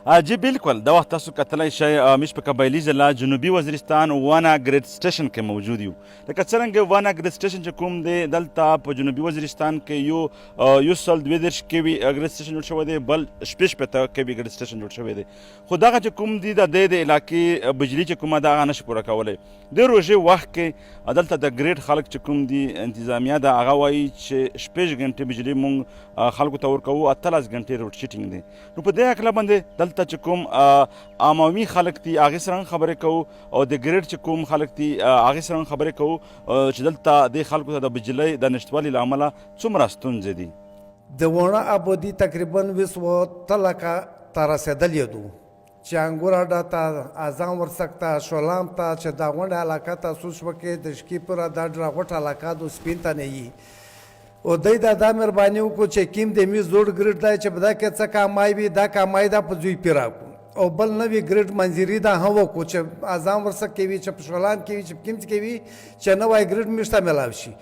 جی بالکل دا وخت تاسو کتلی شئ موږ په قبایلي ضلع جنوبي وزیرستان وانا ګریډ سټیشن کې موجود یو. لکه څرنګه وانا ګریډ سټیشن چې کوم دی دلته په جنوبي وزیرستان کې یو سل 32 کوي ګریډ سټیشن جوړ شوی دی، بل شپږ شپېته کوي ګریډ سټیشن جوړ شوی دی. خو دغه چې کوم دی د دې علاقې بجلي چې کومه ده هغه نشي پوره کولی. د روژې وخت کې دلته د ګریډ خلک چې کوم دي انتظامیه ده هغه وایي چې شپږ غنټې بجلي مونږ خلکو ته ورکوو، 18 غنټې روډ شیټینګ دی. نو په دې هکله باندې دلته چې کوم عمومي خلک دي هغې سره هم خبرې کوو او د ګریډ چې کوم خلک دي هغې سره هم خبرې کوو چې دلته دې خلکو ته د بجلۍ د نشتوالي له امله څومره ستونزې دي. د واڼه آبادي تقریبا 20 لکه ته رسېدلې دو چې انګور اډه ته اذان ورسک ته شولام ته چې دا غونډه علاقه ته سوس وکې د شکي پوره دا ډراغوټ علاقه د سپین ته نه یي او دی دا مهرباني وکړو چې کیم د میز زوړ ګریډ دی چې په دا کې څه کامای وي دا کامای دا په زوی پې راکړو او بل نوي ګریډ منظري دا هم وکړو چې اذان ورسک کې وي چې په شولام کې وي چې په کیمز کې وي چې نوی ګریډ میز ته میلاو شي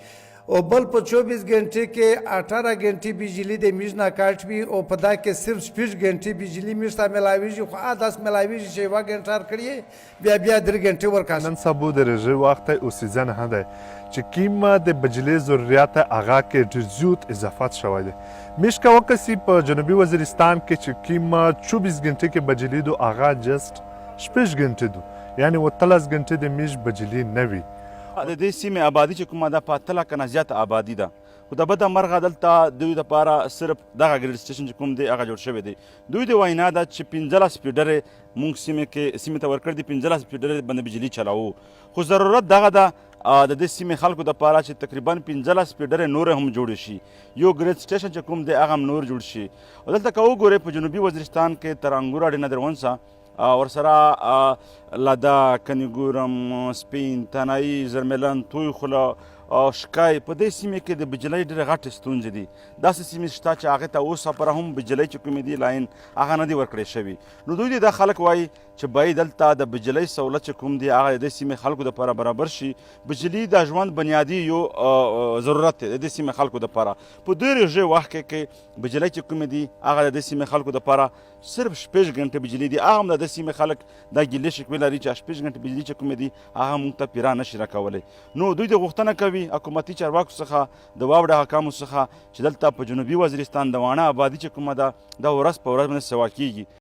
او بل په 24 غنټې کې 18 غنټې بجلی د میز نه کاټ وي او په دا کې صرف 6 غنټې بجلی میز ته میلاویږي خو 10 میلاویږي چې یوه غنټه کړي بیا 3 غنټې ورکړي. نن سبا د رژې وخت او سیزن هم دی چې کیمه د بجلی ضرورت هغه کې ډېر زیات اضافات شوی دی. میشکه وکسی په جنوبي وزیرستان کې چې کیمه 24 غنټې کې بجلی دو هغه جست 6 غنټې دو، یعنی 13 غنټې د میش بجلی نه وي. د دې سیمې آبادي چې کومه ده په 8 لکه نه زیاته آبادي ده، خو د بده مرغه دلته دوی دپاره صرف دغه ګریډ سټیشن چې کوم دی هغه جوړ شوی دی. دوی د وینا ده چې 15 سپیډرې مونږ سیمې ته ورکړي دي، 15 سپیډرې باندې بجلي چلاوو، خو ضرورت دغه ده د دې سیمې خلکو دپاره چې تقریبا 15 سپیډرې نورې هم جوړې شي، یو ګریډ سټیشن چې کوم دی هغه هم نور جوړ شي. او دلته که وګورئ په جنوبي وزیرستان کې تر انګور اډې نه درونڅه ورسره لادا کنیګورم سپین تنایي زرملن توی خوله شکای په دې سیمې کې د بجلۍ ډېرې غټې ستونزې دي. داسې سیمې شته چې هغې ته اوس لپاره هم بجلۍ چې کومې دي لاین هغه نه دي ورکړی شوي. نو دوی دا خلک وایي چې باید دلته د بجلۍ سہولت چې کوم دی هغه د دې سیمې خلکو دپاره برابر شي. بجلي د ژوند بنیادي یو ضرورت دی د دې سیمې خلکو دپاره. په دوی رژې وخت کې بجلۍ چې کومې دي هغه د دې سیمې خلکو دپاره صرف 6 غنټې بجلي دي. هغه هم د دې سیمې خلک دا ګیلې شکوې لري چې 6 غنټې بجلي چې کومې دي هغه موږ ته پیرا نشي راکولی. نو دوی د غوښتنه کوي حکومتي چارواکو څخه د واوډه حکامو څخه چې دلته په جنوبي وزیرستان د واڼه آبادي چې کومه ده دا ورځ په ورځ باندې سوا کیږي.